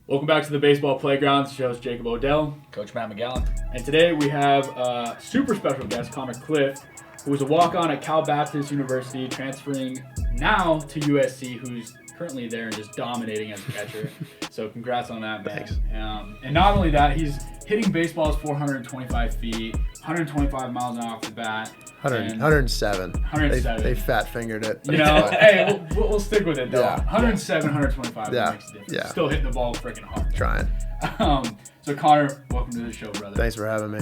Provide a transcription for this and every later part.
Welcome back to the Baseball Playground. The show's Jacob Odell. Coach Matt McGowan. And today we have a super special guest, Connor Clift, who was a walk-on at Cal Baptist University, transferring now to USC, who's currently there and just dominating as a catcher. So congrats on that, man. Thanks. And not only that, he's hitting baseballs 425 feet, 125 miles an hour off the bat. 107. 107. They fat fingered it. You know, hey, we'll stick with it though. Yeah. 107, 125 Yeah. makes a difference. Yeah. Still hitting the ball freaking hard. Trying. So Connor, welcome to the show, brother. Thanks for having me.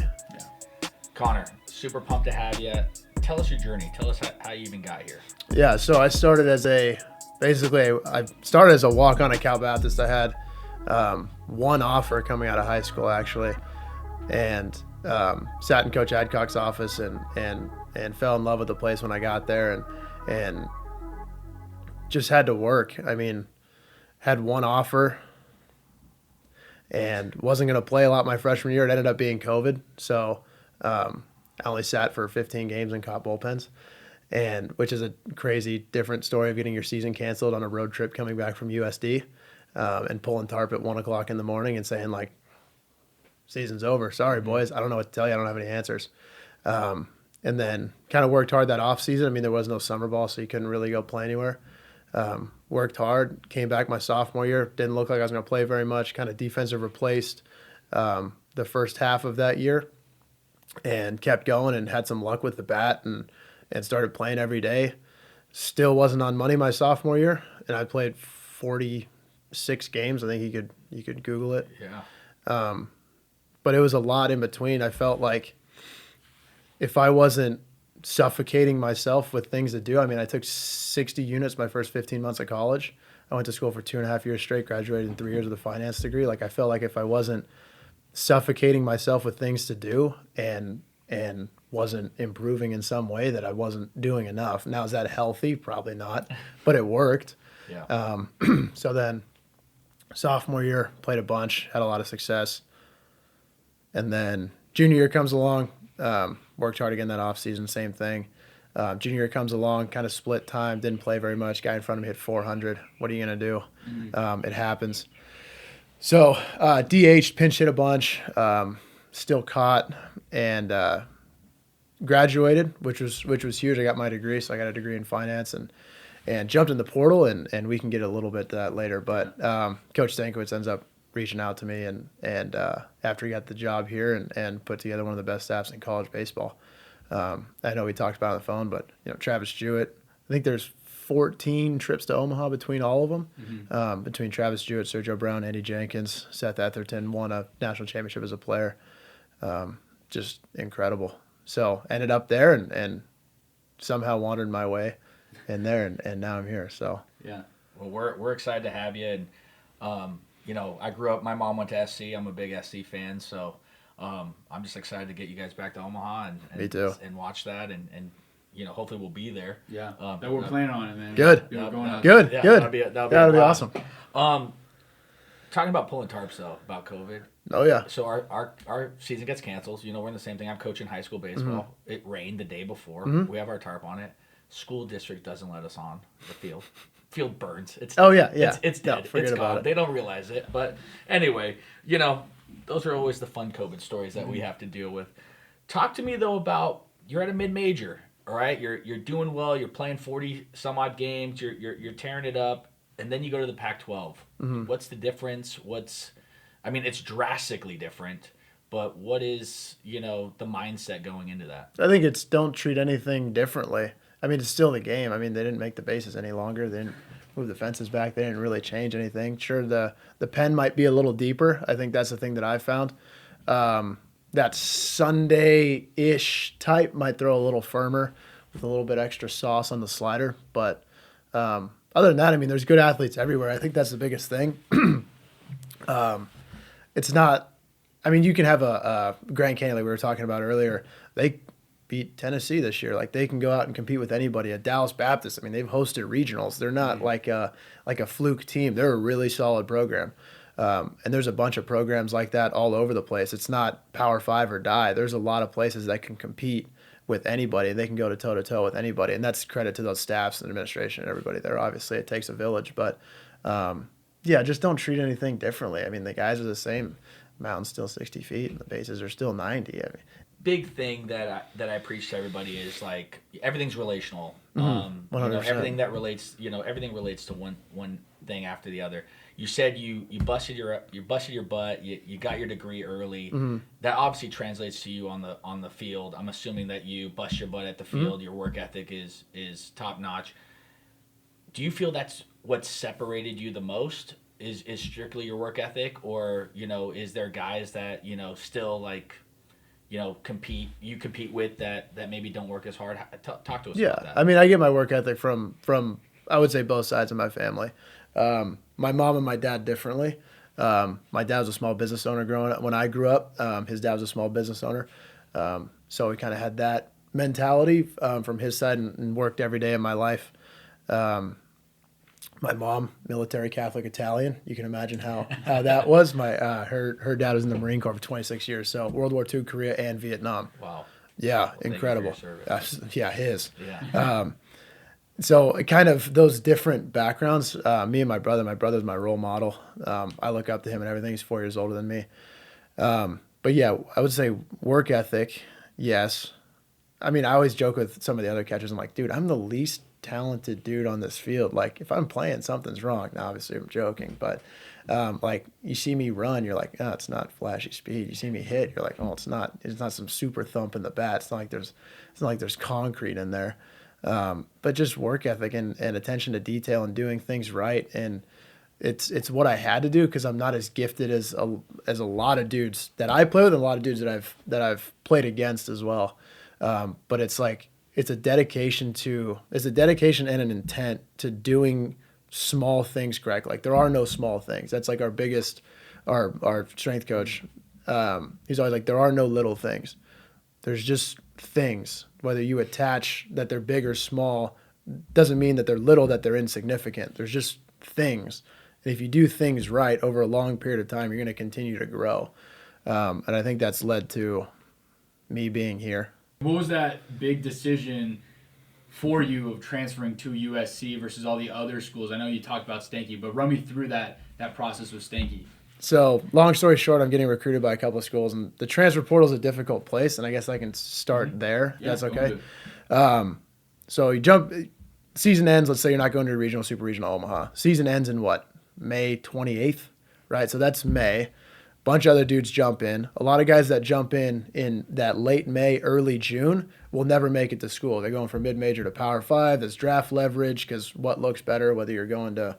Connor, super pumped to have you. Tell us your journey. Tell us how you even got here. Yeah, so I started as I started as a walk-on at Cal Baptist. I had one offer coming out of high school actually, and sat in Coach Adcock's office and fell in love with the place when I got there and just had to work. I mean, had one offer and wasn't going to play a lot my freshman year. It ended up being COVID, so I only sat for 15 games and caught bullpens, and which is a crazy different story of getting your season canceled on a road trip coming back from USD and pulling tarp at 1 o'clock in the morning and saying like, season's over. Sorry, boys. I don't know what to tell you. I don't have any answers. And then kind of worked hard that off season. I mean, there was no summer ball, so you couldn't really go play anywhere. Worked hard, came back my sophomore year. Didn't look like I was going to play very much. Kind of defensive replaced the first half of that year and kept going and had some luck with the bat and started playing every day. Still wasn't on money my sophomore year, and I played 46 games. I think you could Google it. Yeah. But it was a lot in between. I felt like if I wasn't suffocating myself with things to do, I mean, I took 60 units my first 15 months of college. I went to school for 2.5 years straight, graduated in 3 years with a finance degree. Like I felt like if I wasn't suffocating myself with things to do and wasn't improving in some way, that I wasn't doing enough. Now, is that healthy? Probably not, but it worked. Yeah. So then sophomore year, played a bunch, had a lot of success. And then junior year comes along, worked hard again that offseason, same thing. Junior year comes along, kind of split time, didn't play very much. Guy in front of me hit 400. What are you going to do? It happens. So DH'd, pinch hit a bunch, still caught, and graduated, which was huge. I got my degree, so I got a degree in finance and jumped in the portal, and we can get a little bit to that later. But Coach Stankiewicz ends up reaching out to me and after he got the job here and put together one of the best staffs in college baseball. I know we talked about it on the phone, but Travis Jewett, I think there's 14 trips to Omaha between all of them, between Travis Jewett, Sergio Brown, Andy Jenkins, Seth Etherton, won a national championship as a player. Just incredible. So ended up there and somehow wandered my way in there, and now I'm here. So Yeah. Well, we're excited to have you. And I grew up. My mom went to SC. I'm a big SC fan, so I'm just excited to get you guys back to Omaha and Me too. and watch that and hopefully we'll be there. Yeah. That we're planning on it, man. Good. Yeah, we're going out. Good. Yeah, Good. That'll be awesome. Talking about pulling tarps though, about COVID. Oh yeah. So our season gets canceled. So, we're in the same thing. I'm coaching high school baseball. Mm-hmm. It rained the day before. We have our tarp on it. School district doesn't let us on the field. Field burns. It's Oh yeah, yeah. It's No, dead. forget It's about gone. it. They don't realize it. But anyway, those are always the fun COVID stories that we have to deal with. Talk to me though about you're at a mid-major. All right, you're doing well. You're playing 40 some odd games. You're tearing it up, and then you go to the Pac-12. What's the difference? It's drastically different. But what is the mindset going into that? I think it's don't treat anything differently. I mean, it's still the game. I mean, they didn't make the bases any longer. They didn't move the fences back. They didn't really change anything. Sure, the pen might be a little deeper. I think that's the thing that I found. That Sunday-ish type might throw a little firmer with a little bit extra sauce on the slider. But other than that, I mean, there's good athletes everywhere. I think that's the biggest thing. It's not – I mean, you can have a Grand Canyon like we were talking about earlier. They beat Tennessee this year. Like, they can go out and compete with anybody. At Dallas Baptist, I mean, they've hosted regionals. They're not like a fluke team. They're a really solid program. And there's a bunch of programs like that all over the place. It's not Power 5 or die. There's a lot of places that can compete with anybody. They can go to toe-to-toe with anybody. And that's credit to those staffs and administration and everybody there. Obviously, it takes a village. But Yeah, just don't treat anything differently. I mean, the guys are the same. Mountain's still 60 feet, and the bases are still 90. I mean, Big thing that I preach to everybody is like everything's relational. 100%. Everything relates to one thing after the other. You said you busted your butt. You got your degree early. That obviously translates to you on the field. I'm assuming that you bust your butt at the field. Your work ethic is top notch. Do you feel that's what separated you the most? Is strictly your work ethic, or is there guys that still like compete with that maybe don't work as hard? Talk to us about that. I mean, I get my work ethic from I would say both sides of my family. My mom and my dad differently. My dad was a small business owner growing up. When I grew up, his dad was a small business owner. So we kind of had that mentality from his side and worked every day of my life. My mom, military Catholic Italian. You can imagine how that was. Her dad was in the Marine Corps for 26 years. So World War II, Korea, and Vietnam. Wow. Yeah, Well, incredible. Yeah, his. Yeah. So kind of those different backgrounds. Me and my brother's my role model. I look up to him and everything. He's 4 years older than me. But yeah, I would say work ethic, yes. I mean, I always joke with some of the other catchers. I'm like, dude, I'm the least talented dude on this field. Like, if I'm playing, something's wrong. Now, obviously, I'm joking, but like, you see me run, you're like, oh, it's not flashy speed. You see me hit, you're like, oh, it's not some super thump in the bat. It's not like there's concrete in there. But just work ethic and attention to detail and doing things right. And it's what I had to do because I'm not as gifted as a lot of dudes that I play with and a lot of dudes that I've played against as well. But it's like, it's a dedication and an intent to doing small things correct. Like, there are no small things. That's like our strength coach. He's always like, there are no little things. There's just things. Whether you attach that they're big or small doesn't mean that they're little, that they're insignificant. There's just things. And if you do things right over a long period of time, you're going to continue to grow. And I think that's led to me being here. What was that big decision for you of transferring to USC versus all the other schools? I know you talked about Stanky, but run me through that process with Stanky. So, long story short, I'm getting recruited by a couple of schools, and the transfer portal is a difficult place, and I guess I can start there. Yeah, that's okay. So you jump, season ends. Let's say you're not going to regional, super regional Omaha. Season ends in what? May 28th, right? So that's May. Bunch of other dudes jump in. A lot of guys that jump in that late May, early June will never make it to school. They're going from mid-major to Power 5. There's draft leverage because what looks better, whether you're going to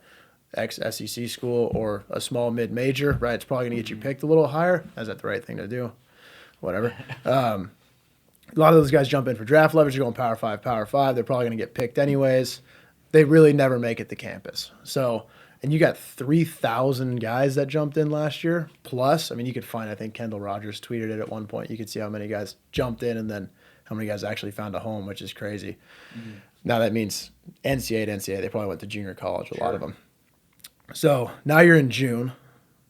ex-SEC school or a small mid-major, right? It's probably going to get you picked a little higher. Is that the right thing to do? Whatever. A lot of those guys jump in for draft leverage. They're going Power 5, Power 5. They're probably going to get picked anyways. They really never make it to campus. So... And you got 3,000 guys that jumped in last year. Plus, I mean, you could find, I think Kendall Rogers tweeted it at one point. You could see how many guys jumped in and then how many guys actually found a home, which is crazy. Mm-hmm. Now that means NCAA to NCAA. They probably went to junior college, a lot of them. So now you're in June.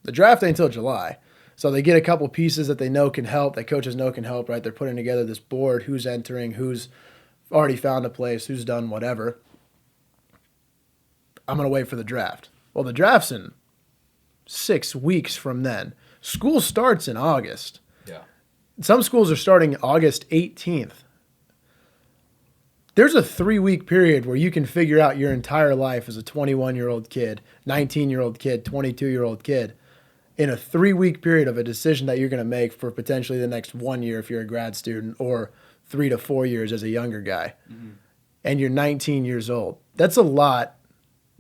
The draft ain't until July. So they get a couple pieces that they know can help, that coaches know can help, right? They're putting together this board, who's entering, who's already found a place, who's done whatever. I'm going to wait for the draft. Well, the draft's in 6 weeks from then. School starts in August. Yeah. Some schools are starting August 18th. There's a 3-week period where you can figure out your entire life as a 21-year-old kid, 19-year-old kid, 22-year-old kid, in a 3-week period of a decision that you're going to make for potentially the next 1 year if you're a grad student, or 3 to 4 years as a younger guy. Mm-hmm. And you're 19 years old. That's a lot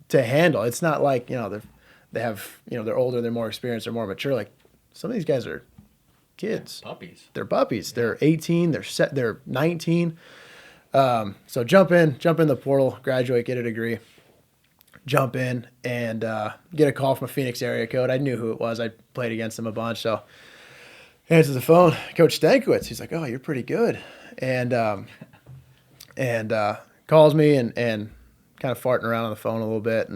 to handle. It's not like, they have, they're older, they're more experienced, they're more mature. Like, some of these guys are kids. Yeah, puppies. They're puppies. Yeah. They're 18, they're 19. So jump in the portal, graduate, get a degree, jump in and get a call from a Phoenix area code. I knew who it was. I played against him a bunch. So answers the phone, Coach Stankiewicz. He's like, "Oh, you're pretty good." And calls me and kind of farting around on the phone a little bit,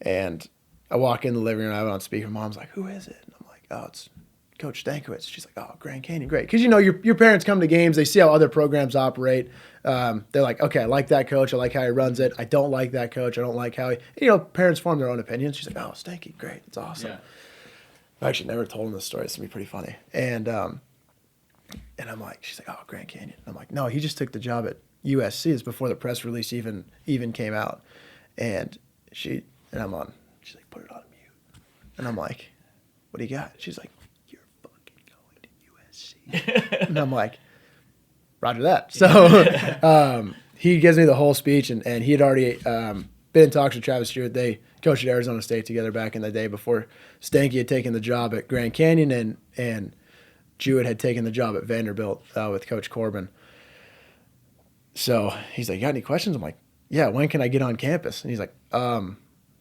and I walk in the living room, I have it on speaker. Mom's like, "Who is it?" And I'm like, "Oh, it's Coach Stankiewicz. She's like, oh, Grand Canyon, great. Because, your parents come to games, they see how other programs operate. They're like, okay, I like that coach. I like how he runs it. I don't like that coach. I don't like how parents form their own opinions. She's like, oh, Stanky, great. It's awesome. Yeah. I've actually never told him this story. It's going to be pretty funny. And I'm like, she's like, oh, Grand Canyon. I'm like, no, he just took the job at USC. It's before the press release even came out. And she's like, put it on mute. And I'm like, what do you got? She's like, you're fucking going to USC. And I'm like, roger that. So he gives me the whole speech, and he had already been in talks with Travis Stewart. They coached at Arizona State together back in the day before Stanky had taken the job at Grand Canyon, and Jewett had taken the job at Vanderbilt with Coach Corbin. So he's like, you got any questions? I'm like, yeah, when can I get on campus? And he's like,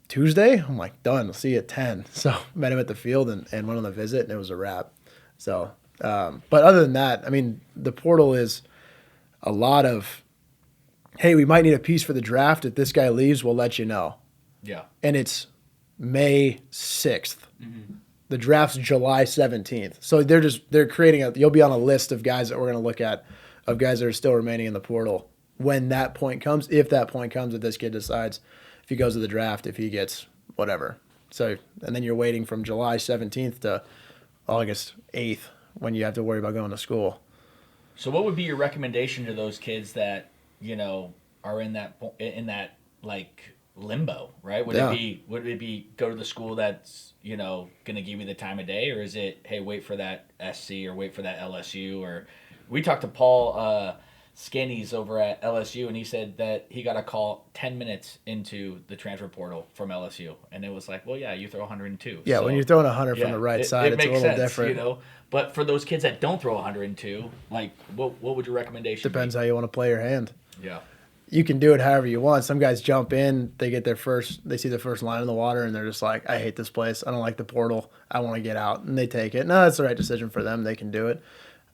Tuesday? I'm like, done. I'll see you at 10. So met him at the field and went on the visit, and it was a wrap. So, but other than that, I mean, the portal is a lot of, hey, we might need a piece for the draft. If this guy leaves, we'll let you know. Yeah. And it's May 6th. Mm-hmm. The draft's July 17th. So they're creating you'll be on a list of guys that we're going to look at, of guys that are still remaining in the portal when that point comes, if that point comes, if this kid decides, if he goes to the draft, if he gets whatever. So, and then you're waiting from July 17th to August 8th when you have to worry about going to school. So what would be your recommendation to those kids that, are in that like limbo, right? Would it be go to the school that's, going to give you the time of day, or is it, hey, wait for that SC or wait for that LSU? Or we talked to Paul Skenes over at LSU, and he said that he got a call 10 minutes into the transfer portal from LSU, and it was like, well, yeah, you throw 102. Yeah, when you're throwing 100 from the right side, it's a little sense, different. But for those kids that don't throw 102, like, what would your recommendation Depends be? how you want to play your hand. Yeah. You can do it however you want. Some guys jump in, they see their first line in the water, and they're just like, I hate this place. I don't like the portal. I want to get out. And they take it. No, that's the right decision for them. They can do it.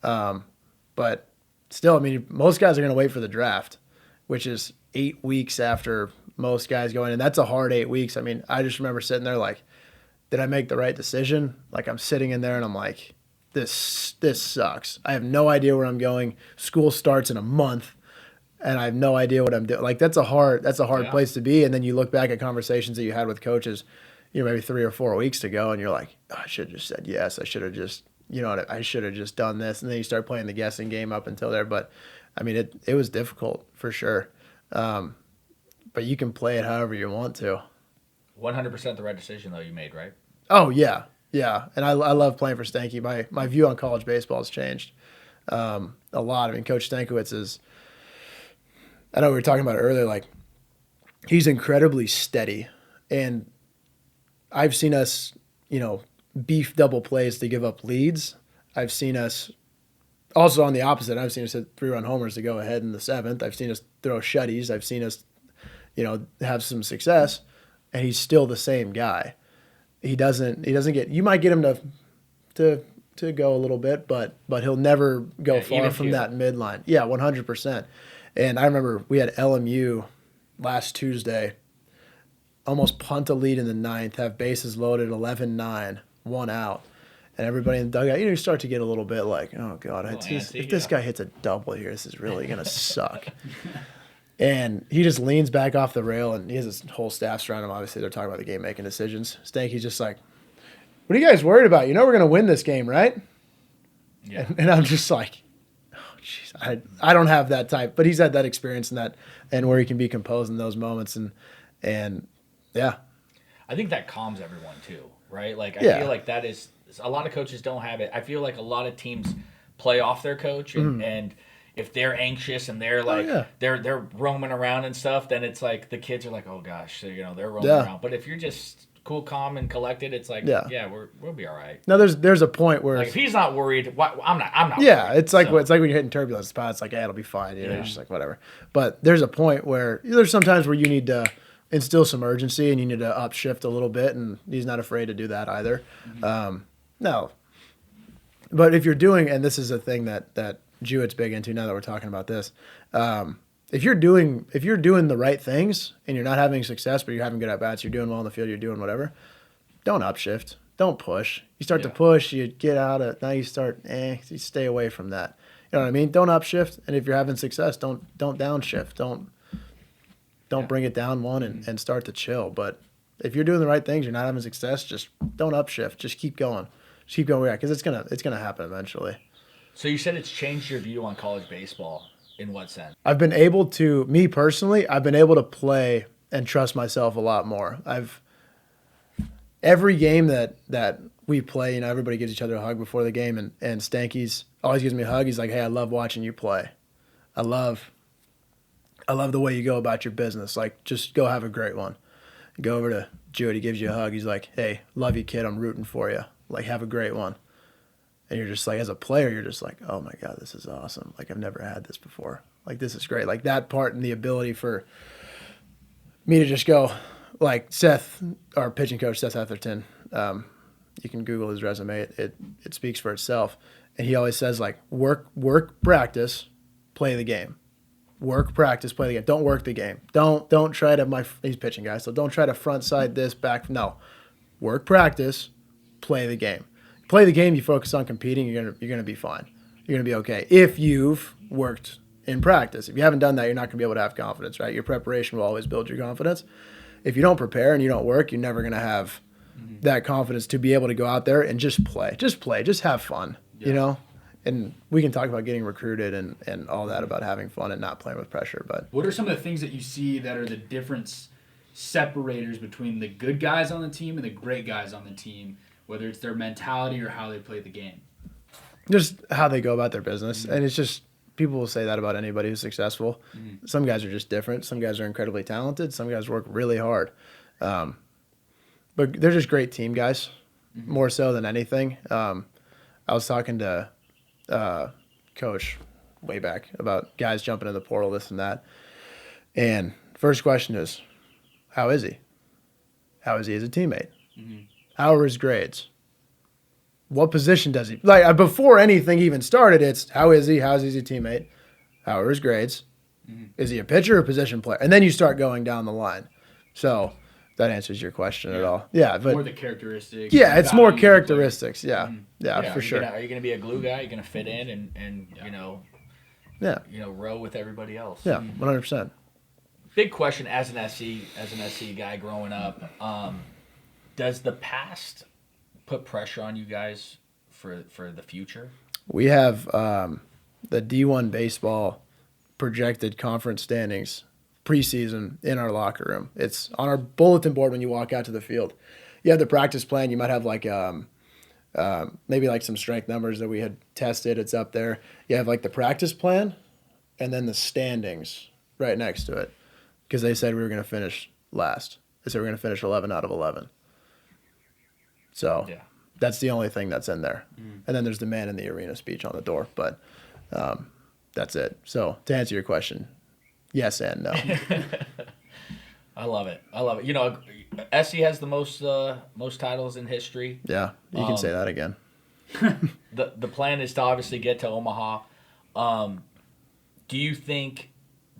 But still, I mean, most guys are going to wait for the draft, which is 8 weeks after most guys go in. And that's a hard 8 weeks. I mean, I just remember sitting there like, did I make the right decision? Like, I'm sitting in there and I'm like, this sucks. I have no idea where I'm going. School starts in a month, and I have no idea what I'm doing. Like, that's a hard place to be. And then you look back at conversations that you had with coaches, maybe 3 or 4 weeks to go, and you're like, oh, I should have just said yes. I should have just, I should have just done this. And then you start playing the guessing game up until there. But, I mean, it was difficult for sure. But you can play it however you want to. 100% the right decision, though, you made, right? Oh, yeah. Yeah. And I love playing for Stanky. My view on college baseball has changed a lot. I mean, Coach Stankiewicz is, I know we were talking about it earlier, like, he's incredibly steady. And I've seen us, beef double plays to give up leads. I've seen us also on the opposite. I've seen us hit 3-run homers to go ahead in the 7th. I've seen us throw shutties. I've seen us, have some success, and he's still the same guy. He doesn't get, you might get him to go a little bit, but he'll never go far from that midline. Yeah, 100%. And I remember we had LMU last Tuesday, almost punt a lead in the 9th, have bases loaded, 11-9, 1 out. And everybody in the dugout, you start to get a little bit like, oh, God, if this guy hits a double here, this is really going to suck. And he just leans back off the rail, and he has his whole staff surrounding him. Obviously, they're talking about the game-making decisions. Stanky's just like, what are you guys worried about? We're going to win this game, right? Yeah. And I'm just like, oh, jeez, I don't have that type. But he's had that experience and where he can be composed in those moments. And yeah. I think that calms everyone, too, right? Like, I feel like that is – a lot of coaches don't have it. I feel like a lot of teams play off their coach, and if they're anxious and they're like they're roaming around and stuff, then it's like the kids are like, oh gosh, so, they're roaming around. But if you're just cool, calm, and collected, it's like we'll be all right. No, there's a point where like, if he's not worried, I'm not. Yeah, worried, it's like when you're hitting turbulence spots. It's like, it'll be fine. You're just like whatever. But there's a point where there's sometimes where you need to instill some urgency and you need to upshift a little bit, and he's not afraid to do that either. No. But if you're doing, and this is a thing that Jewett's big into now that we're talking about this, if you're doing the right things and you're not having success, but you're having good at bats, you're doing well in the field, you're doing whatever, don't upshift. don't push. You start to push, you get out of now. You start, you stay away from that. You know what I mean? Don't upshift, and if you're having success, don't downshift. Don't bring it down one and start to chill. But if you're doing the right things, you're not having success, just don't upshift. Just keep going. Just keep going because it's gonna happen eventually. So you said it's changed your view on college baseball. In what sense? I've been able to, me personally, I've been able to play and trust myself a lot more. Every game that we play, everybody gives each other a hug before the game, and Stanky's always gives me a hug. He's like, hey, I love watching you play. I love the way you go about your business. Like, just go have a great one. You go over to Jewett, he gives you a hug. He's like, hey, love you, kid. I'm rooting for you. Like, have a great one. And you're just like, as a player, you're just like, oh my God, this is awesome. Like, I've never had this before. Like, this is great. Like, that part and the ability for me to just go, like Seth, our pitching coach, Seth Etherton, you can Google his resume. It speaks for itself. And he always says, like, work, practice, play the game. Work, practice, play the game. Don't work the game. Don't try to, he's pitching guy, so don't try to front side this, back. No. Work, practice, play the game. Play the game, you focus on competing, you're gonna be fine. You're gonna be okay. If you've worked in practice. If you haven't done that, you're not gonna be able to have confidence, right? Your preparation will always build your confidence. If you don't prepare and you don't work, you're never gonna have that confidence to be able to go out there and just play. Just have fun, And we can talk about getting recruited and all that about having fun and not playing with pressure. But what are some of the things that you see that are the difference separators between the good guys on the team and the great guys on the team, whether it's their mentality or how they play the game? Just how they go about their business. And it's just, people will say that about anybody who's successful. Some guys are just different. Some guys are incredibly talented. Some guys work really hard. But they're just great team guys, more so than anything. I was talking to Coach way back about guys jumping in the portal, this and that. And first question is, how is he? How is he as a teammate? How are his grades? What position does he? Like, before anything even started, it's how is he? How is he as a teammate? How are his grades? Is he a pitcher or a position player? And then you start going down the line. So that answers your question at all. Yeah, but more the characteristics. Yeah, it's more characteristics. Yeah, for sure. Are you going to be a glue guy? Are you going to fit in and row with everybody else? Yeah, 100%. Big question as an SC guy growing up. Does the past put pressure on you guys for the future? We have the D1 baseball projected conference standings preseason in our locker room. It's on our bulletin board when you walk out to the field. You have the practice plan. You might have like maybe like some strength numbers that we had tested. It's up there. You have like the practice plan and then the standings right next to it because they said we were going to finish last. They said we were going to finish 11 out of 11. So that's the only thing that's in there. And then there's the man in the arena speech on the door. But that's it. So to answer your question, yes and no. I love it. SC has the most titles in history. Yeah, you can say that again. The plan is to obviously get to Omaha. Do you think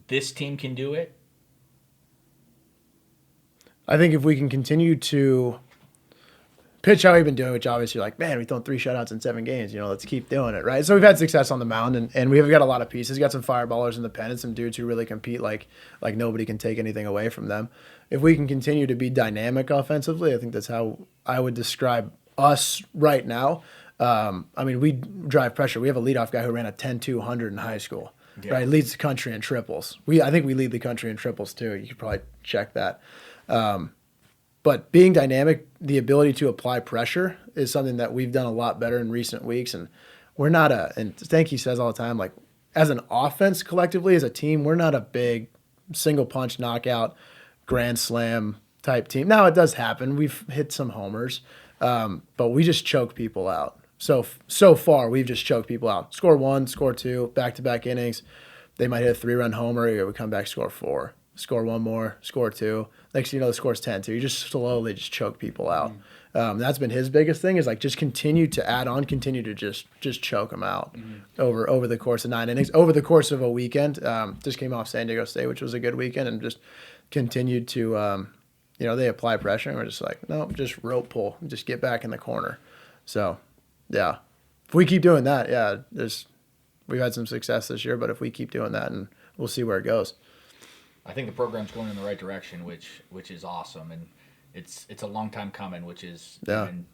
this team can do it? I think if we can continue to pitch how we've been doing, which obviously you're like, man, we've thrown 3 shutouts in 7 games. Let's keep doing it, right? So we've had success on the mound, and we've got a lot of pieces. We've got some fireballers in the pen and some dudes who really compete like nobody can take anything away from them. If we can continue to be dynamic offensively, I think that's how I would describe us right now. We drive pressure. We have a leadoff guy who ran a 10-200 in high school, right? Leads the country in triples. I think we lead the country in triples too. You could probably check that. But being dynamic, the ability to apply pressure is something that we've done a lot better in recent weeks. And we're not and Stanky says all the time, like, as an offense collectively, as a team, we're not a big single punch knockout, grand slam type team. Now it does happen. We've hit some homers, but we just choke people out. So far, we've just choked people out. Score 1, score 2, back-to-back innings. They might hit a 3-run homer. We come back, score 4. Score 1 more, score 2. Next thing you know, the score's 10-2. You just slowly just choke people out. That's been his biggest thing is like just continue to add on, continue to just choke them out over the course of 9 innings. Over the course of a weekend, just came off San Diego State, which was a good weekend, and just continued to they apply pressure, and we're just like, no, just rope pull, just get back in the corner. So, yeah, if we keep doing that, we've had some success this year, but if we keep doing that, and we'll see where it goes. I think the program's going in the right direction, which is awesome, and it's a long time coming, which is, even,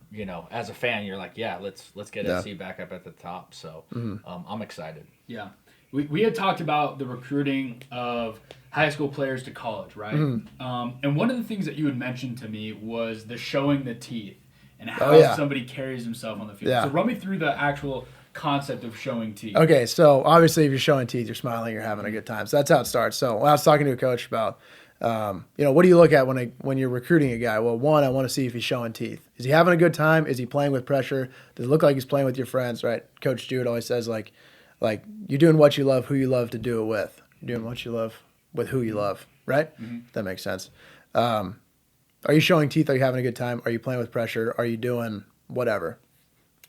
as a fan, you're like, let's get SC back up at the top. So I'm excited. Yeah. We had talked about the recruiting of high school players to college, right? And one of the things that you had mentioned to me was the showing the teeth and how somebody carries himself on the field. So run me through the actual concept of showing teeth. Okay, so obviously if you're showing teeth, you're smiling, you're having a good time. So that's how it starts. So when I was talking to a coach about, what do you look at when you're recruiting a guy? Well, one, I want to see if he's showing teeth. Is he having a good time? Is he playing with pressure? Does it look like he's playing with your friends, right? Coach Jude always says, like you're doing what you love, who you love to do it with. You're doing what you love with who you love, right? That makes sense. Are you showing teeth? Are you having a good time? Are you playing with pressure? Are you doing whatever?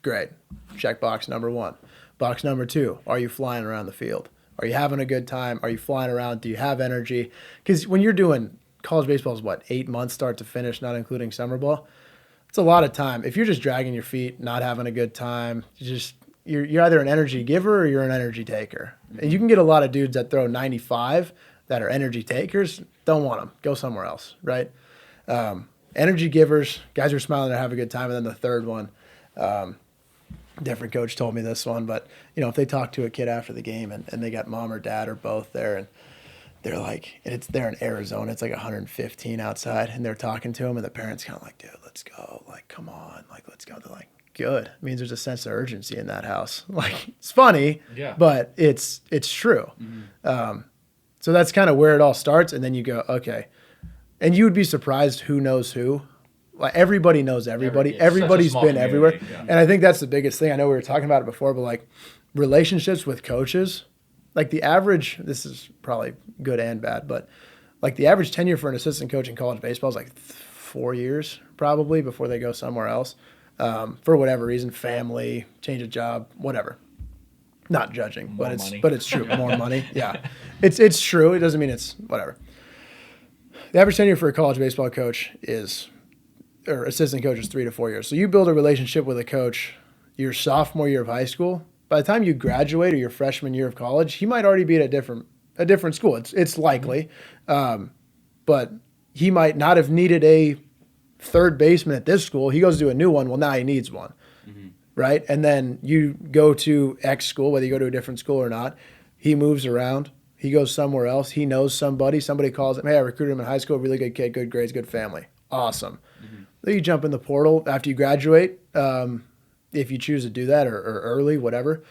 Great. Check box number 1. Box number 2, are you flying around the field? Are you having a good time? Are you flying around? Do you have energy? Because when you're doing college baseball is 8 months start to finish, not including summer ball. It's a lot of time. If you're just dragging your feet, not having a good time, you're either an energy giver or you're an energy taker. And you can get a lot of dudes that throw 95 that are energy takers. Don't want them. Go somewhere else, right? Energy givers, guys are smiling and have a good time. And then the third one, different coach told me this one, but if they talk to a kid after the game and they got mom or dad or both there, and they're like, they're in Arizona, it's like 115 outside, and they're talking to him, and the parents kind of like, dude, let's go, like, come on, like, let's go. They're like, good. It means there's a sense of urgency in that house. Like, it's funny, but it's true. So that's kind of where it all starts, and then you go, okay, and you would be surprised who knows who. Like, everybody knows everybody. Everybody's been everywhere. Yeah. And I think that's the biggest thing. I know we were talking about it before, but like relationships with coaches, like the average, this is probably good and bad, but like the average tenure for an assistant coach in college baseball is like 4 years probably before they go somewhere else. For whatever reason, family, change of job, whatever. Not judging, but it's true. More money. Yeah. It's true. It doesn't mean it's whatever. The average tenure for a college baseball coach or assistant coach is 3 to 4 years. So you build a relationship with a coach your sophomore year of high school. By the time you graduate or your freshman year of college, he might already be at a different school. It's likely, but he might not have needed a third baseman at this school. He goes to a new one. Well, now he needs one, right? And then you go to X school, whether you go to a different school or not. He moves around. He goes somewhere else. He knows somebody. Somebody calls him, hey, I recruited him in high school. Really good kid, good grades, good family. Awesome. Then you jump in the portal after you graduate, if you choose to do that or early, whatever.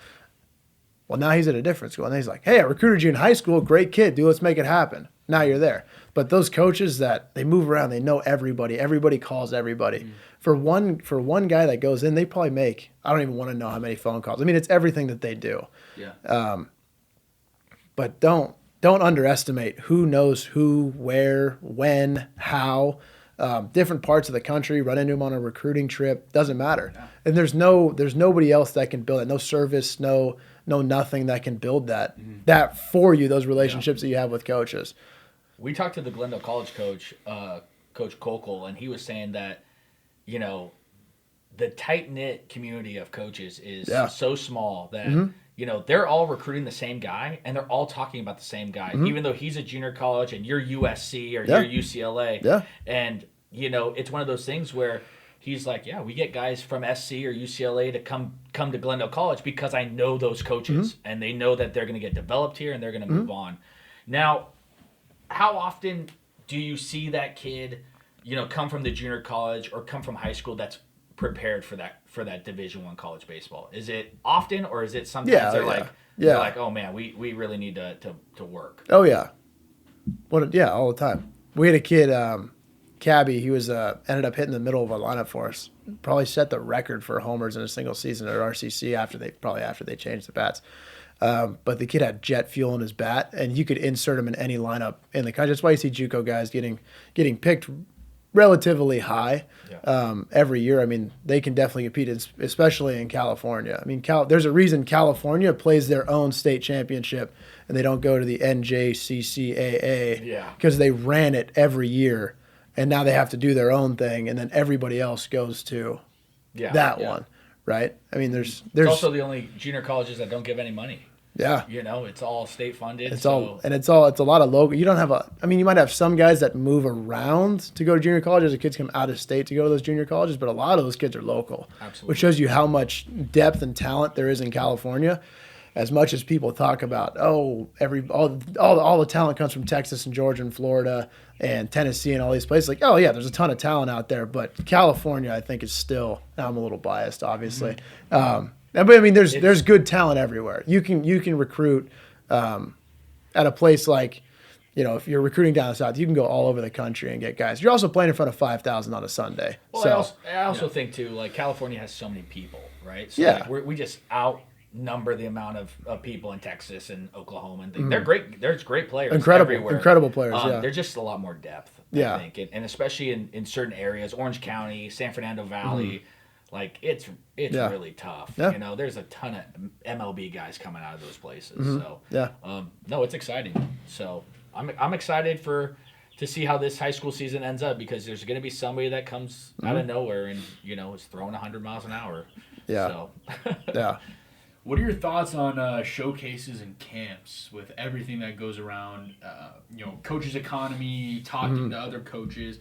Well, now he's at a different school. And he's like, hey, I recruited you in high school. Great kid. Dude, let's make it happen. Now you're there. But those coaches that they move around, they know everybody. Everybody calls everybody. For one guy that goes in, they probably make, I don't even want to know how many phone calls. I mean, it's everything that they do. Yeah. But don't underestimate who knows who, where, when, how. Different parts of the country, run into him on a recruiting trip, doesn't matter. Yeah. And there's nobody else that can build it. No service, no nothing that can build that for you, those relationships that you have with coaches. We talked to the Glendale College coach, Coach Kokol, and he was saying that, the tight-knit community of coaches is so small that, they're all recruiting the same guy, and they're all talking about the same guy, even though he's a junior college and you're USC or you're UCLA. Yeah. And, it's one of those things where he's like, yeah, we get guys from SC or UCLA to come to Glendale College because I know those coaches, and they know that they're going to get developed here and they're going to move on. Now, how often do you see that kid, come from the junior college or come from high school that's prepared for that Division I college baseball? Is it often, or is it sometimes they're like, oh man, we really need to work? Oh yeah, all the time. We had a kid, Cabby. He was ended up hitting the middle of a lineup for us. Probably set the record for homers in a single season at RCC after they changed the bats. But the kid had jet fuel in his bat, and you could insert him in any lineup in the country. That's why you see JUCO guys getting picked relatively high every year. I mean, they can definitely compete, especially in California. I mean, there's a reason California plays their own state championship and they don't go to the NJCCAA because they ran it every year and now they have to do their own thing, and then everybody else goes to that one, right? I mean, there's also the only junior colleges that don't give any money. Yeah. It's all state funded. It's a lot of local. You don't have you might have some guys that move around to go to junior colleges. The kids come out of state to go to those junior colleges, but a lot of those kids are local. Absolutely. Which shows you how much depth and talent there is in California. As much as people talk about, all the talent comes from Texas and Georgia and Florida and Tennessee and all these places. Like, there's a ton of talent out there, but California, I think, is still. Now I'm a little biased, obviously. But I mean, there's good talent everywhere. You can recruit at a place like, if you're recruiting down the south, you can go all over the country and get guys. You're also playing in front of 5,000 on a Sunday. Well, I also think too, like California has so many people, right? So like, we just outnumber the amount of people in Texas and Oklahoma, and they're great. There's great players, incredible players. There's just a lot more depth, I think, and especially in certain areas, Orange County, San Fernando Valley. Like it's really tough. Yeah. There's a ton of MLB guys coming out of those places. So no, it's exciting. So I'm excited to see how this high school season ends up, because there's going to be somebody that comes out of nowhere and is throwing 100 miles an hour. Yeah. So. Yeah. What are your thoughts on showcases and camps with everything that goes around? Coaches' economy, talking to other coaches.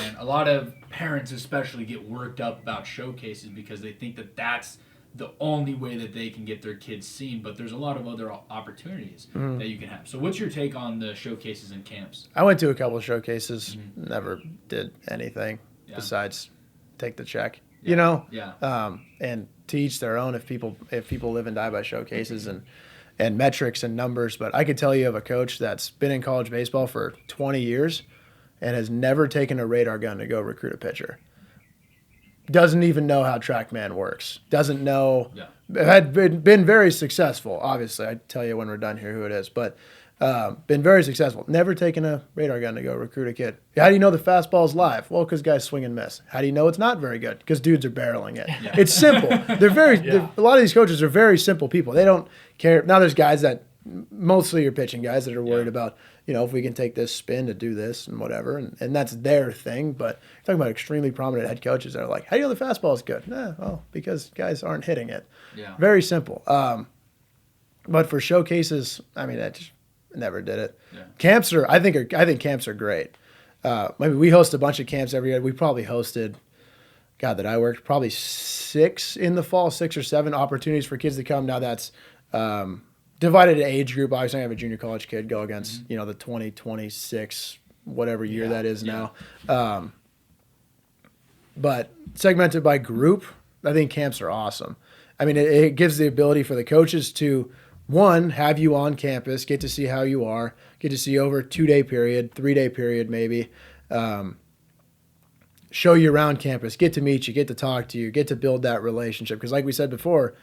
And a lot of parents especially get worked up about showcases because they think that that's the only way that they can get their kids seen. But there's a lot of other opportunities that you can have. So what's your take on the showcases and camps? I went to a couple of showcases, never did anything besides take the check. Yeah. And to each their own. If people live and die by showcases and metrics and numbers. But I could tell you of a coach that's been in college baseball for 20 years and has never taken a radar gun to go recruit a pitcher. Doesn't even know how TrackMan works. Doesn't know. Yeah. Had been very successful, obviously. I'd tell you when we're done here who it is. But been very successful. Never taken a radar gun to go recruit a kid. How do you know the fastball's live? Well, because guys swing and miss. How do you know it's not very good? Because dudes are barreling it. Yeah. It's simple. A lot of these coaches are very simple people. They don't care. Now there's guys that, mostly your pitching guys, that are worried about, if we can take this spin to do this and whatever, and that's their thing. But you're talking about extremely prominent head coaches that are like, how do you know the fastball is good? Because guys aren't hitting it. Yeah. Very simple. But for showcases, I mean, I just never did it. Yeah. Camps I think camps are great. Maybe we host a bunch of camps every year. We probably hosted, that I worked, probably 6 in the fall, 6 or 7 opportunities for kids to come. Now that's divided to age group. Obviously, I have a junior college kid go against, the 2026, whatever year that is now. But segmented by group, I think camps are awesome. I mean, it gives the ability for the coaches to, one, have you on campus, get to see how you are, get to see over a 2-day period, 3-day period maybe, show you around campus, get to meet you, get to talk to you, get to build that relationship. Because like we said before,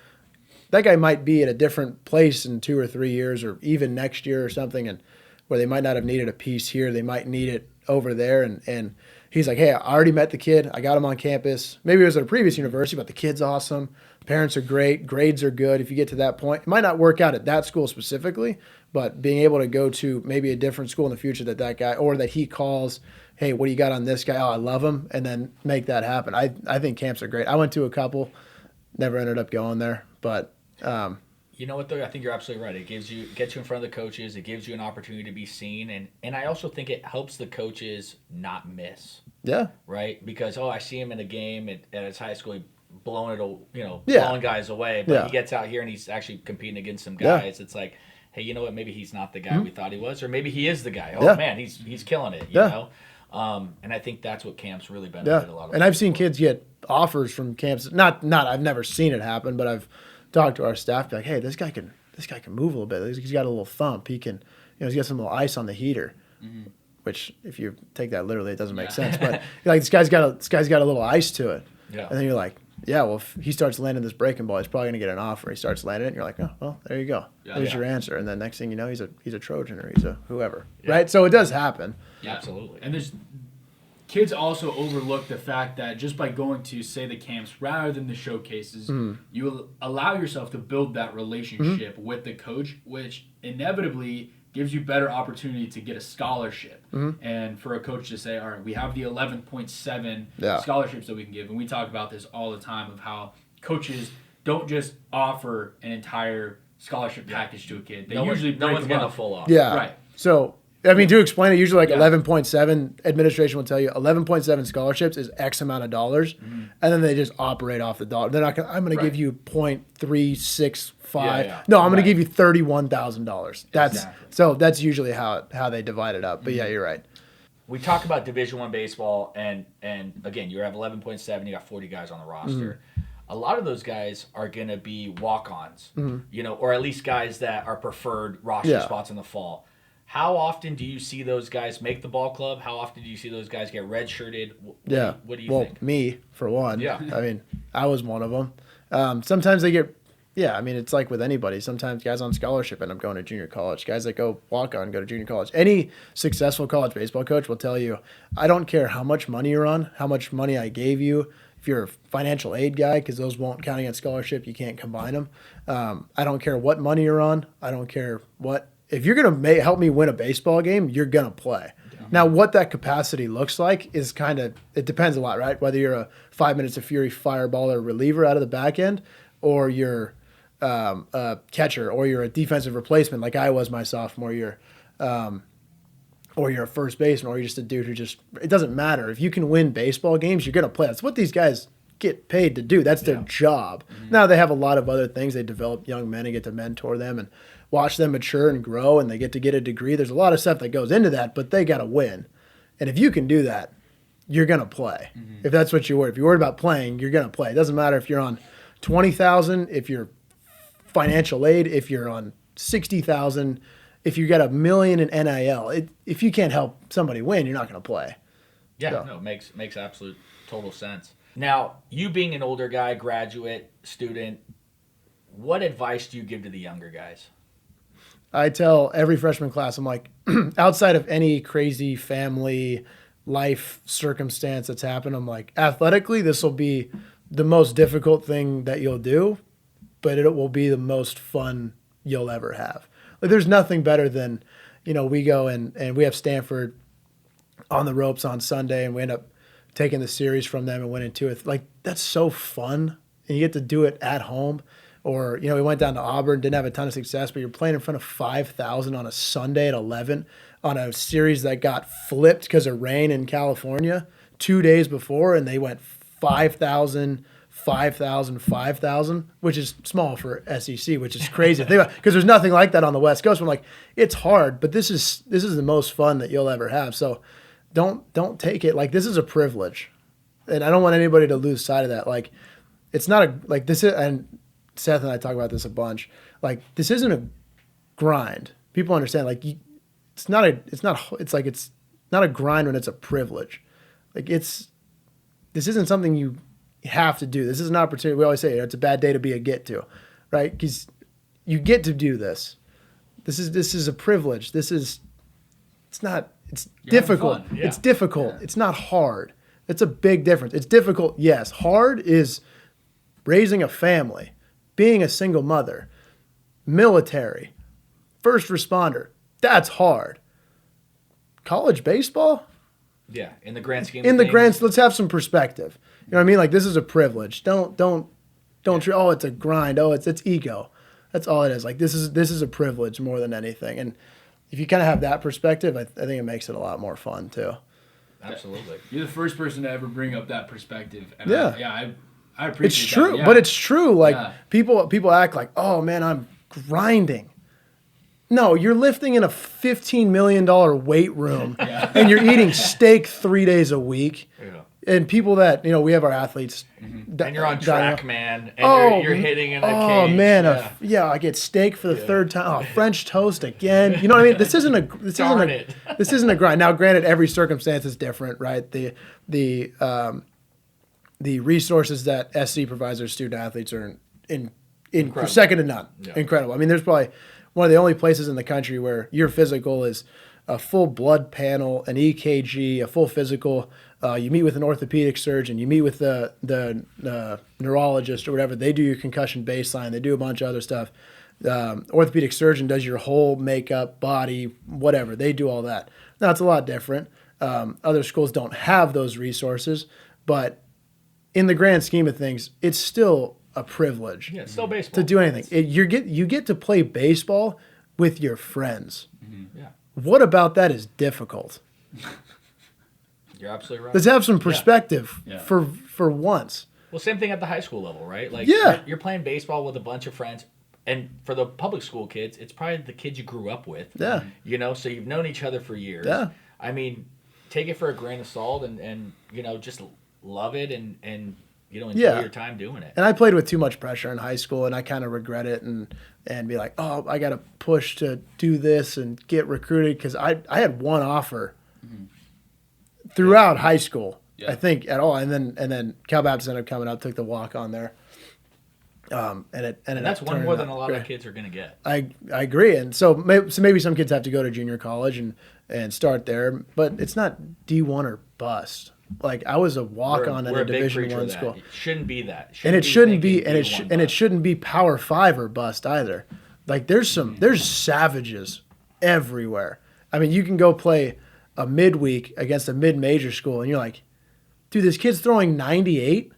that guy might be at a different place in 2 or 3 years, or even next year or something, and where they might not have needed a piece here, they might need it over there. And he's like, hey, I already met the kid. I got him on campus. Maybe it was at a previous university, but the kid's awesome. Parents are great. Grades are good. If you get to that point, it might not work out at that school specifically, but being able to go to maybe a different school in the future that guy, or that he calls, hey, what do you got on this guy? Oh, I love him. And then make that happen. I think camps are great. I went to a couple, never ended up going there, but you know what, though? I think you're absolutely right. It gets you in front of the coaches. It gives you an opportunity to be seen. And I also think it helps the coaches not miss. Yeah. Right? Because, I see him in a game at his high school, blowing guys away. But he gets out here and he's actually competing against some guys. Yeah. It's like, hey, you know what? Maybe he's not the guy we thought he was. Or maybe he is the guy. Oh, man, he's killing it, you know? And I think that's what camps really benefit a lot of. And I've seen kids get offers from camps. Not I've never seen it happen, but I've talked to our staff, be like, hey, this guy can move a little bit. He's got a little thump. He can, he's got some little ice on the heater. Mm-hmm. Which, if you take that literally, it doesn't make sense. But like, this guy's got a little ice to it. Yeah. And then you're like, yeah, well, if he starts landing this breaking ball, he's probably gonna get an offer. He starts landing it, and you're like, oh, well, there you go. Yeah, there's your answer. And then next thing you know, he's a Trojan, or he's a whoever, right? So it does happen. Yeah, absolutely. And there's kids also overlook the fact that just by going to, say, the camps rather than the showcases, you allow yourself to build that relationship with the coach, which inevitably gives you better opportunity to get a scholarship. And for a coach to say, all right, we have the 11.7 scholarships that we can give. And we talk about this all the time of how coaches don't just offer an entire scholarship package to a kid. They usually no one's getting a full offer. Yeah. Right. So, I mean, to explain it, usually 11.7, administration will tell you 11.7 scholarships is X amount of dollars, and then they just operate off the dollar. They're not going to, I'm going to give you 0.365. No, I'm going to give you $31,000. So that's usually how they divide it up. But yeah, you're right. We talk about Division I baseball, and again, you have 11.7, you got 40 guys on the roster. A lot of those guys are going to be walk-ons, or at least guys that are preferred roster spots in the fall. How often do you see those guys make the ball club? How often do you see those guys get redshirted? What do you think? Well, me, for one. Yeah. I mean, I was one of them. Sometimes they get, I mean, it's like with anybody. Sometimes guys on scholarship end up going to junior college. Guys that go walk on go to junior college. Any successful college baseball coach will tell you, I don't care how much money you're on, how much money I gave you. If you're a financial aid guy, because those won't count against scholarship, you can't combine them. I don't care what money you're on. I don't care what. If you're going to help me win a baseball game, you're going to play. Yeah. Now, what that capacity looks like is it depends a lot, right? Whether you're a 5 minutes of fury fireballer reliever out of the back end, or you're a catcher, or you're a defensive replacement like I was my sophomore year, or you're a first baseman, or you're just a dude who it doesn't matter. If you can win baseball games, you're going to play. That's what these guys get paid to do. That's their job. Now, they have a lot of other things. They develop young men and get to mentor them and watch them mature and grow, and they get to get a degree. There's a lot of stuff that goes into that, but they got to win. And if you can do that, you're going to play. If that's what you're worried. If you're worried about playing, you're going to play. It doesn't matter if you're on $20,000, if you're financial aid, if you're on $60,000, if you got $1 million in NIL. If you can't help somebody win, you're not going to play. Yeah, no, it makes absolute total sense. Now, you being an older guy, graduate, student, what advice do you give to the younger guys? I tell every freshman class, I'm like, outside of any crazy family life circumstance that's happened, I'm like, athletically, this will be the most difficult thing that you'll do, but it will be the most fun you'll ever have. Like, there's nothing better than, we go and we have Stanford on the ropes on Sunday, and we end up taking the series from them and winning 2. Like, that's so fun, and you get to do it at home. Or, we went down to Auburn, didn't have a ton of success, but you're playing in front of 5,000 on a Sunday at 11 on a series that got flipped because of rain in California 2 days before, and they went 5,000, 5,000, 5,000, which is small for SEC, which is crazy. Because there's nothing like that on the West Coast. I'm like, it's hard, but this is the most fun that you'll ever have. So don't take it like this is a privilege, and I don't want anybody to lose sight of that. Like, it's not this is, and Seth and I talk about this a bunch. Like, this isn't a grind. People understand. Like, it's not a grind when it's a privilege. Like, this isn't something you have to do. This is an opportunity. We always say it's a bad day to be a get to, right? Because you get to do this. This is a privilege. It's difficult. Yeah. It's difficult. Yeah. It's not hard. It's a big difference. It's difficult. Yes. Hard is raising a family, being a single mother, military, first responder. That's hard. College baseball? Yeah, in the grand scheme. Let's have some perspective. You know what I mean? Like, this is a privilege. Don't it's a grind. Oh, it's ego. That's all it is. Like, this is a privilege more than anything. And if you kind of have that perspective, I think it makes it a lot more fun too. Absolutely. You're the first person to ever bring up that perspective. And yeah. I appreciate it's true, that. Yeah. but it's true. Like, people act like, oh man, I'm grinding. No, you're lifting in a $15 million weight room and you're eating steak 3 days a week. Yeah. And people that, we have our athletes. Mm-hmm. And you're on track, man. And you're hitting in a cage. Oh, man. I get steak for the third time. Oh, French toast again. You know what I mean? This isn't a grind. Now, granted, every circumstance is different, right? The resources that SC provides their student athletes are in second to none. Yeah. Incredible. I mean, there's probably one of the only places in the country where your physical is a full blood panel, an EKG, a full physical. You meet with an orthopedic surgeon. You meet with the neurologist or whatever. They do your concussion baseline. They do a bunch of other stuff. Orthopedic surgeon does your whole makeup, body, whatever. They do all that. Now, it's a lot different. Other schools don't have those resources, but in the grand scheme of things, it's still a privilege. Yeah, it's still baseball. To do anything. You get to play baseball with your friends. Yeah. What about that is difficult? You're absolutely right. Let's have some perspective Yeah. for once. Well, same thing at the high school level, right? Like, Yeah. you're playing baseball with a bunch of friends. And for the public school kids, it's probably the kids you grew up with. Yeah. You know, so you've known each other for years. Yeah. I mean, take it for a grain of salt and just love it and enjoy Yeah. your time doing it. And I played with too much pressure in high school, and I kind of regret it and be like, oh, I got to push to do this and get recruited because I had one offer throughout high school, I think, at all. And then Cal Baptist ended up coming up, took the walk on there. And that's one more than a lot of kids are going to get. I agree, and so maybe some kids have to go to junior college and start there, but it's not D1 or bust. Like I was a walk on at We're a big Division preacher I of that. school, It shouldn't be that. and it shouldn't be, thinking and it D1 shouldn't be Power 5 or bust either. Like there's savages everywhere. I mean, you can go play a midweek against a mid-major school, and you're like, dude, this kid's throwing 98.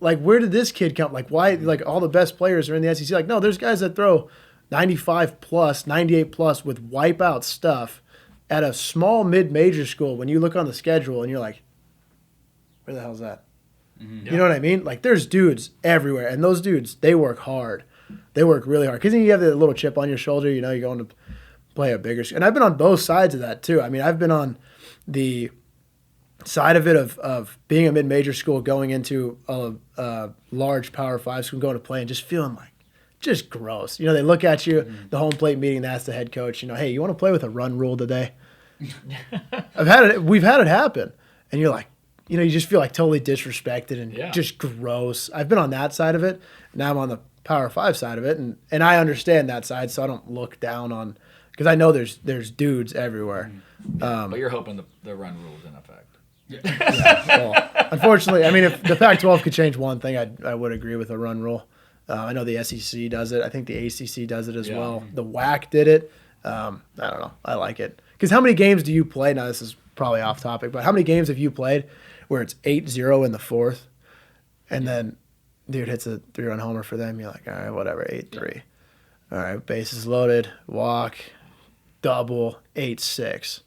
Like, where did this kid come? Like, why? Like, all the best players are in the SEC. Like, no, there's guys that throw 95 plus, 98 plus with wipeout stuff at a small mid-major school. When you look on the schedule and you're like, where the hell's that? You know what I mean? Like, there's dudes everywhere, and those dudes, they work hard. They work really hard because you have that little chip on your shoulder. You know, you're going to play a bigger school. And I've been on both sides of that too. I mean, I've been on the side of it of being a mid-major school going into a large Power 5 school, going to play and just feeling like just gross. You know, they look at you, the home plate meeting, they ask the head coach, you know, hey, you want to play with a run rule today? We've had it happen. And you're like, you know, you just feel like totally disrespected and just gross. I've been on that side of it. Now I'm on the Power 5 side of it. And I understand that side, so I don't look down on, because I know there's dudes everywhere. But you're hoping the run rule's in effect. Well, unfortunately, I mean, if the Pac-12 could change one thing, I would agree with a run rule. I know the SEC does it. I think the ACC does it as well. The WAC did it. I don't know. I like it. Because how many games do you play? Now, this is probably off topic, but how many games have you played where it's 8-0 in the fourth, and then dude hits a 3-run homer for them? You're like, all right, whatever, 8-3. All right, bases loaded, walk, double, 8-6.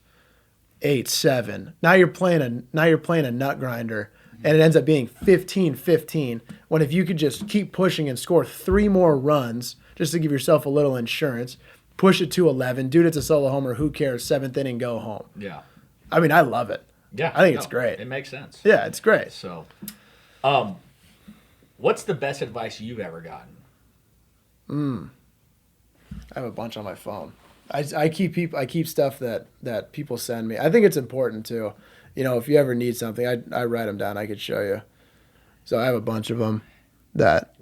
8-7. Now you're playing a nut grinder, and it ends up being 15-15. When if you could just keep pushing and score 3 more runs, just to give yourself a little insurance, push it to 11. Dude, it's a solo homer. Who cares? 7th inning, go home. Yeah. I mean, I love it. Yeah. I think it's great. It makes sense. Yeah, it's great. So, what's the best advice you've ever gotten? I have a bunch on my phone. I keep stuff that people send me. I think it's important too. You know, if you ever need something, I write them down. I could show you. So I have a bunch of them that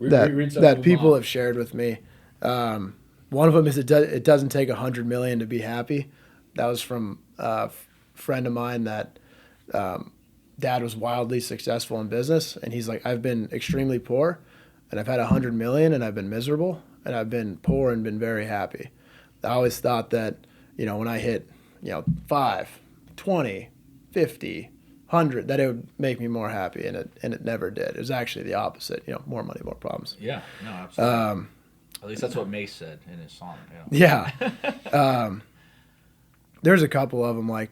people have shared with me. One of them is it doesn't take 100 million to be happy. That was from a friend of mine that dad was wildly successful in business, and he's like, I've been extremely poor, and I've had 100 million, and I've been miserable, and I've been poor and been very happy. I always thought that, you know, when I hit, 5, 20, 50, 100, that it would make me more happy, and it never did. It was actually the opposite. More money, more problems. Yeah, no, absolutely. At least that's what Mace said in his song. Yeah. There's a couple of them, like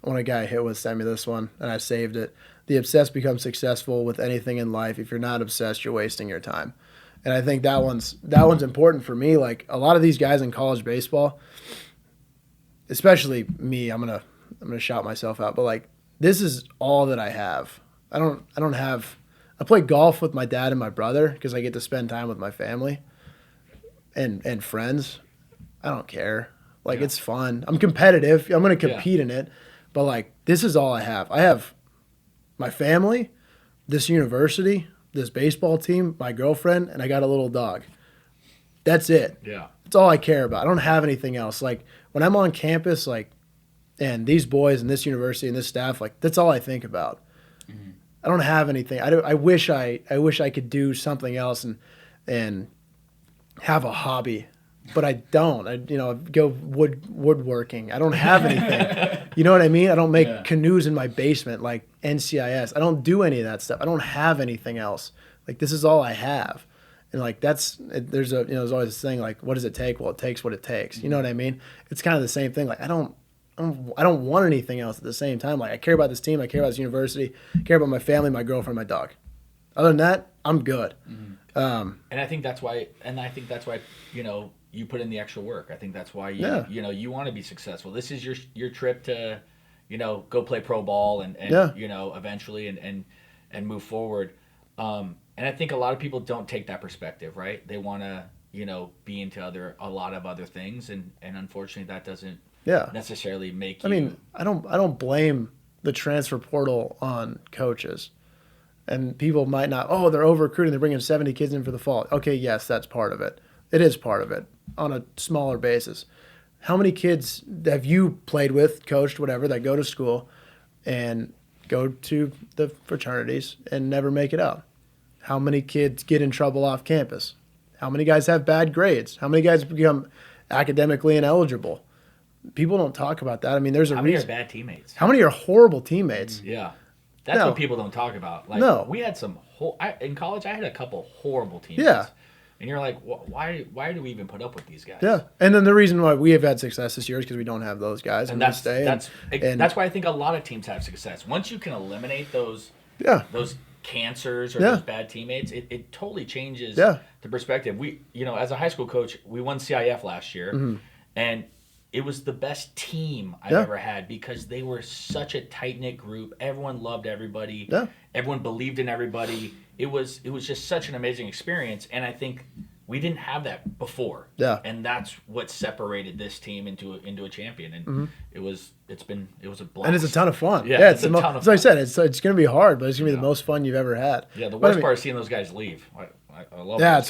when a guy I hit with sent me this one, and I saved it. The obsessed become successful with anything in life. If you're not obsessed, you're wasting your time. And I think that one's important for me. Like a lot of these guys in college baseball, especially me, I'm gonna shout myself out, but like this is all that I have. I don't have. I play golf with my dad and my brother because I get to spend time with my family and friends. I don't care. Like it's fun. I'm competitive. I'm gonna compete in it, but like this is all I have. I have my family, this university, this baseball team, my girlfriend, and I got a little dog. That's it. Yeah. That's all I care about. I don't have anything else. Like when I'm on campus, like, and these boys and this university and this staff, like that's all I think about. Mm-hmm. I don't have anything. I wish I could do something else and have a hobby, but I don't. I go woodworking. I don't have anything. You know what I mean? I don't make canoes in my basement like NCIS. I don't do any of that stuff. I don't have anything else. Like, this is all I have. And like, there's always this thing like, what does it take? Well, it takes what it takes. You know what I mean? It's kind of the same thing. Like, I don't want anything else at the same time. Like, I care about this team. I care about this university. I care about my family, my girlfriend, my dog. Other than that, I'm good. And I think that's why. You put in the extra work. I think that's why you want to be successful. This is your trip to, go play pro ball and eventually and move forward. And I think a lot of people don't take that perspective, right? They want to, be into a lot of other things, and unfortunately that doesn't necessarily make you. I mean, I don't blame the transfer portal on coaches. And people might not, they're over recruiting, they're bringing 70 kids in for the fall. Okay, yes, that's part of it. It is part of it on a smaller basis. How many kids have you played with, coached, whatever, that go to school and go to the fraternities and never make it out? How many kids get in trouble off campus? How many guys have bad grades? How many guys become academically ineligible? People don't talk about that. I mean, there's a reason. How many are bad teammates? How many are horrible teammates? Yeah. That's what people don't talk about. Like, we had some in college, I had a couple horrible teammates. Yeah. And you're like, why do we even put up with these guys? Yeah. And then the reason why we have had success this year is because we don't have those guys. And that's why I think a lot of teams have success. Once you can eliminate those cancers or those bad teammates, it totally changes the perspective. We, as a high school coach, we won CIF last year, and it was the best team I've ever had because they were such a tight-knit group. Everyone loved everybody. Yeah. Everyone believed in everybody. It was just such an amazing experience, and I think we didn't have that before. Yeah. And that's what separated this team into a champion, and it was a blast. And it's a ton of fun. Yeah, it's a ton of fun. As I said, it's going to be hard, but it's going to be the most fun you've ever had. Yeah, the worst part is seeing those guys leave. I love those guys.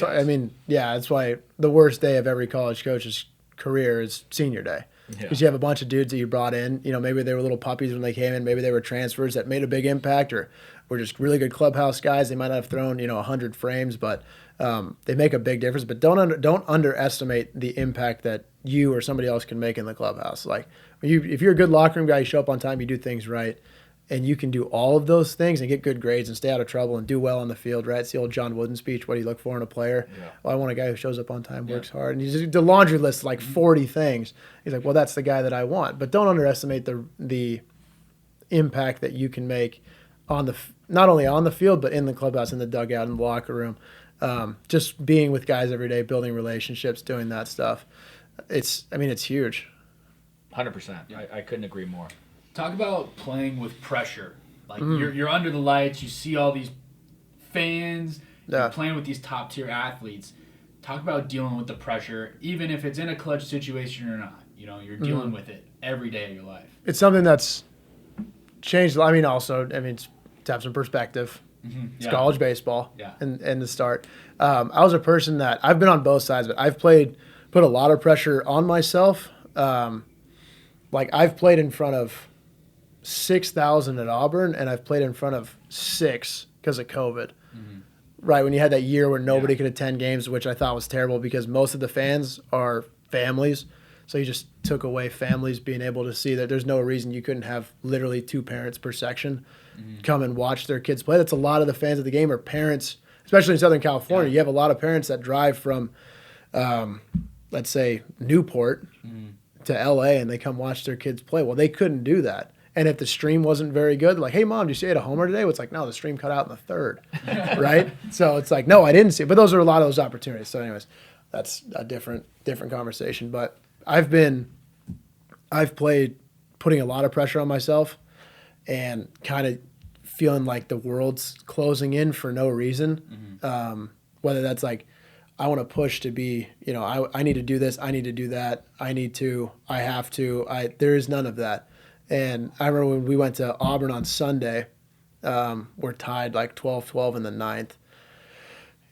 That's why the worst day of every college coach's career is senior day, because you have a bunch of dudes that you brought in. Maybe they were little puppies when they came in. Maybe they were transfers that made a big impact, or were just really good clubhouse guys. They might not have thrown 100 frames, but they make a big difference. But don't underestimate the impact that you or somebody else can make in the clubhouse. Like, if you're a good locker room guy, you show up on time, you do things right, and you can do all of those things and get good grades and stay out of trouble and do well on the field, right? It's the old John Wooden speech, what do you look for in a player? Yeah. Well, I want a guy who shows up on time, works hard. And the laundry list, like 40 things. He's like, well, that's the guy that I want. But don't underestimate the impact that you can make not only on the field, but in the clubhouse, in the dugout, in the locker room. Just being with guys every day, building relationships, doing that stuff. It's huge. 100%. I couldn't agree more. Talk about playing with pressure. Like, you're under the lights, you see all these fans, you're playing with these top tier athletes. Talk about dealing with the pressure, even if it's in a clutch situation or not. You're dealing with it every day of your life. It's something that's changed. It's to have some perspective. It's college baseball. Yeah. And to start. I was a person that I've been on both sides, but I've put a lot of pressure on myself. I've played in front of 6,000 at Auburn, and I've played in front of 6 because of COVID. Right, when you had that year where nobody could attend games, which I thought was terrible because most of the fans are families. So you just took away families being able to see that there's no reason you couldn't have literally 2 parents per section come and watch their kids play. That's a lot of the fans of the game are parents, especially in Southern California. You have a lot of parents that drive from, let's say, Newport to LA, and they come watch their kids play. Well, they couldn't do that. And if the stream wasn't very good, like, hey, Mom, did you see I had a homer today? Well, it's like, no, the stream cut out in the 3rd, right? So it's like, no, I didn't see it. But those are a lot of those opportunities. So anyways, that's a different conversation. But I've played putting a lot of pressure on myself and kind of feeling like the world's closing in for no reason. Whether that's like, I want to push to be, I need to do this, I need to do that, I have to, there is none of that. And I remember when we went to Auburn on Sunday, we're tied like 12-12 in the 9th.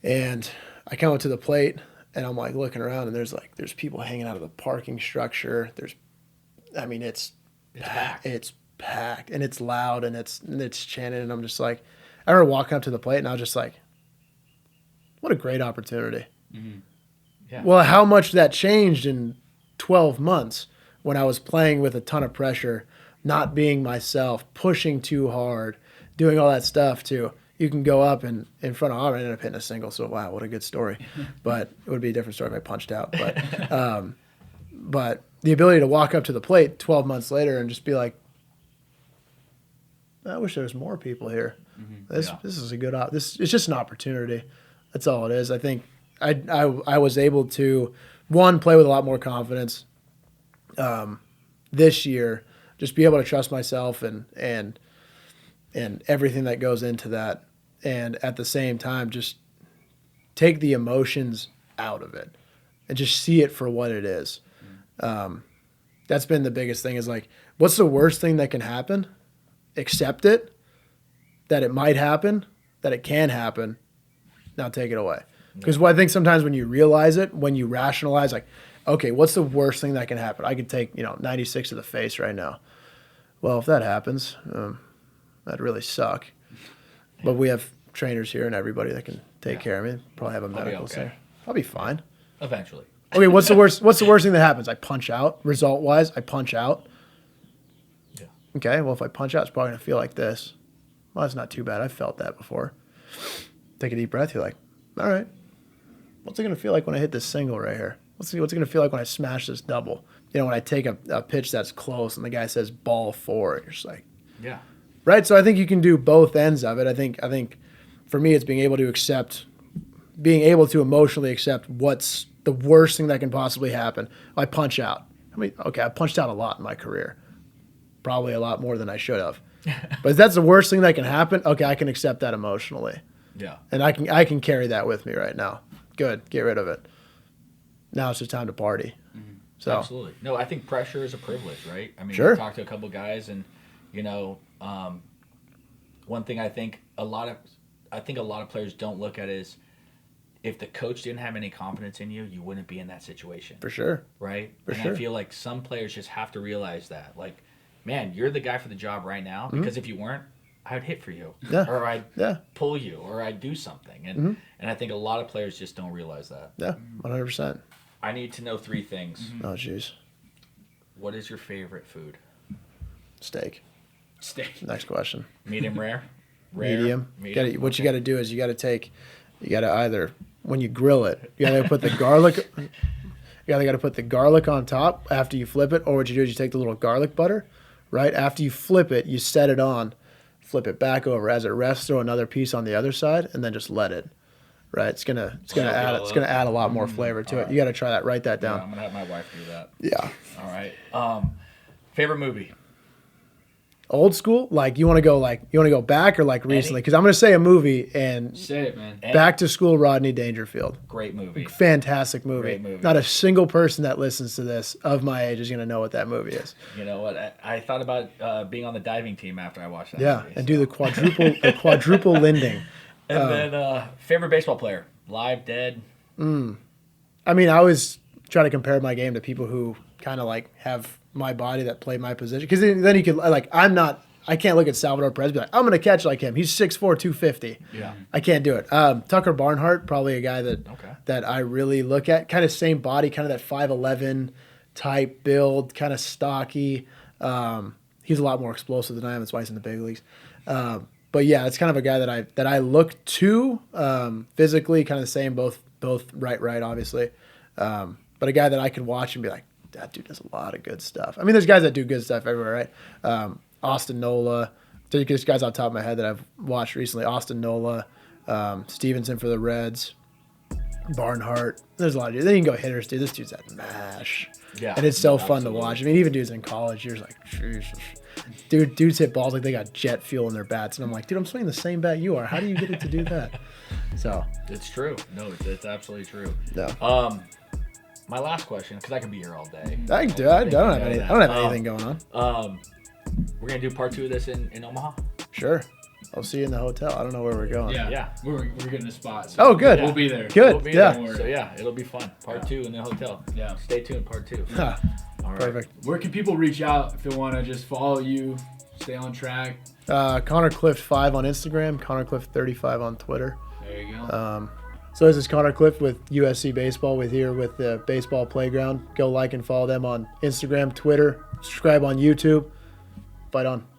And I come up to the plate, and I'm like looking around, and there's people hanging out of the parking structure. It's packed. It's packed, and it's loud, and it's chanted, and I'm just like, I remember walking up to the plate, and I was just like, what a great opportunity. Yeah. Well, how much that changed in 12 months when I was playing with a ton of pressure, not being myself, pushing too hard, doing all that stuff too. You can go up and in front of Auburn and end up hitting a single. So, wow, what a good story. But it would be a different story if I punched out. But the ability to walk up to the plate 12 months later and just be like, I wish there was more people here. This is a good it's just an opportunity. That's all it is. I think I was able to, one, play with a lot more confidence this year, just be able to trust myself and everything that goes into that. And at the same time, just take the emotions out of it and just see it for what it is. That's been the biggest thing is like, what's the worst thing that can happen? Accept it, that it might happen, that it can happen. Now take it away. Because I think sometimes when you realize it, when you rationalize, like, okay, what's the worst thing that can happen? I could take 96 to the face right now. Well, if that happens, that'd really suck. But we have trainers here and everybody that can take care of me. Probably have a medical center. I'll be fine. Eventually. Okay, what's the worst thing that happens? I punch out. Result wise, I punch out. Yeah. Okay, well if I punch out, it's probably gonna feel like this. Well, that's not too bad. I've felt that before. Take a deep breath. You're like, all right, what's it gonna feel like when I hit this single right here? What's it gonna feel like when I smash this double? When I take a pitch that's close and the guy says ball 4, you're just like, yeah. Right. So I think you can do both ends of it. I think for me, it's being able to emotionally accept what's the worst thing that can possibly happen. I punch out. I punched out a lot in my career, probably a lot more than I should have. But if that's the worst thing that can happen, okay, I can accept that emotionally. Yeah. And I can carry that with me right now. Good. Get rid of it. Now it's just time to party. Mm-hmm. So absolutely. No, I think pressure is a privilege, right? I mean, sure. I talked to a couple guys, and one thing I think a lot of players don't look at is if the coach didn't have any confidence in you, you wouldn't be in that situation. For sure. Right? For and sure. I feel like some players just have to realize that. Like, man, you're the guy for the job right now, because if you weren't, I would hit for you. Yeah. Or I'd pull you, or I'd do something. And I think a lot of players just don't realize that. Yeah, 100%. I need to know 3 things. Oh, jeez. What is your favorite food? Steak. Steak. Next question. Medium rare? Medium. Medium? What you got to do is you got to either, when you grill it, you got to put the garlic, you either got to put the garlic on top after you flip it, or what you do is you take the little garlic butter, right? After you flip it, you set it on, flip it back over. As it rests, throw another piece on the other side, and then just let it. Right, it's gonna add a lot more flavor to it. Right. You got to try that. Write that down. Yeah, I'm gonna have my wife do that. Yeah. All right. Favorite movie? Old school, like you want to go back or like recently? Because I'm gonna say a movie and Say it, man. Back to School, Rodney Dangerfield. Great movie. Fantastic movie. Great movie. Not a single person that listens to this of my age is gonna know what that movie is. You know what? I thought about being on the diving team after I watched that. Yeah, movie, and do the quadruple lending. And then favorite baseball player, live, dead. I mean, I always try to compare my game to people who kind of like have my body that play my position. Because then you can, like, I can't look at Salvador Perez and be like, I'm going to catch like him. He's 6'4", 250. Yeah. I can't do it. Tucker Barnhart, probably a guy that I really look at. Kind of same body, kind of that 5'11" type build, kind of stocky. He's a lot more explosive than I am. That's why he's in the big leagues. But yeah, it's kind of a guy that I look to physically, kind of the same, both right, obviously. But a guy that I could watch and be like, that dude does a lot of good stuff. I mean, there's guys that do good stuff everywhere, right? Austin Nola, there's guys off the top of my head that I've watched recently. Austin Nola, Stevenson for the Reds, Barnhart. There's a lot of dudes. Then you can go hitters, dude. This dude's at mash. Yeah. And it's so fun to watch. I mean, even dudes in college, you're just like, Jesus. Dudes hit balls like they got jet fuel in their bats. And I'm like, dude, I'm swinging the same bat you are. How do you get it to do that? So It's true. No, it's absolutely true. Yeah. My last question, because I can be here all day. I don't have anything going on. We're gonna do part 2 of this in Omaha. Sure. I'll see you in the hotel. I don't know where we're going. Yeah. We're getting a spot. So Oh, good. We'll be there. Good. We'll be Yeah. there. So yeah, it'll be fun. Part 2 in the hotel. Yeah. Stay tuned. Part 2. Ha, All right. perfect. Where can people reach out if they want to just follow you, stay on track? Connor Clift 5 on Instagram, Connor Clift 35 on Twitter. There you go. So this is Connor Clift with USC Baseball with the Baseball Playground. Go like and follow them on Instagram, Twitter, subscribe on YouTube. Fight on.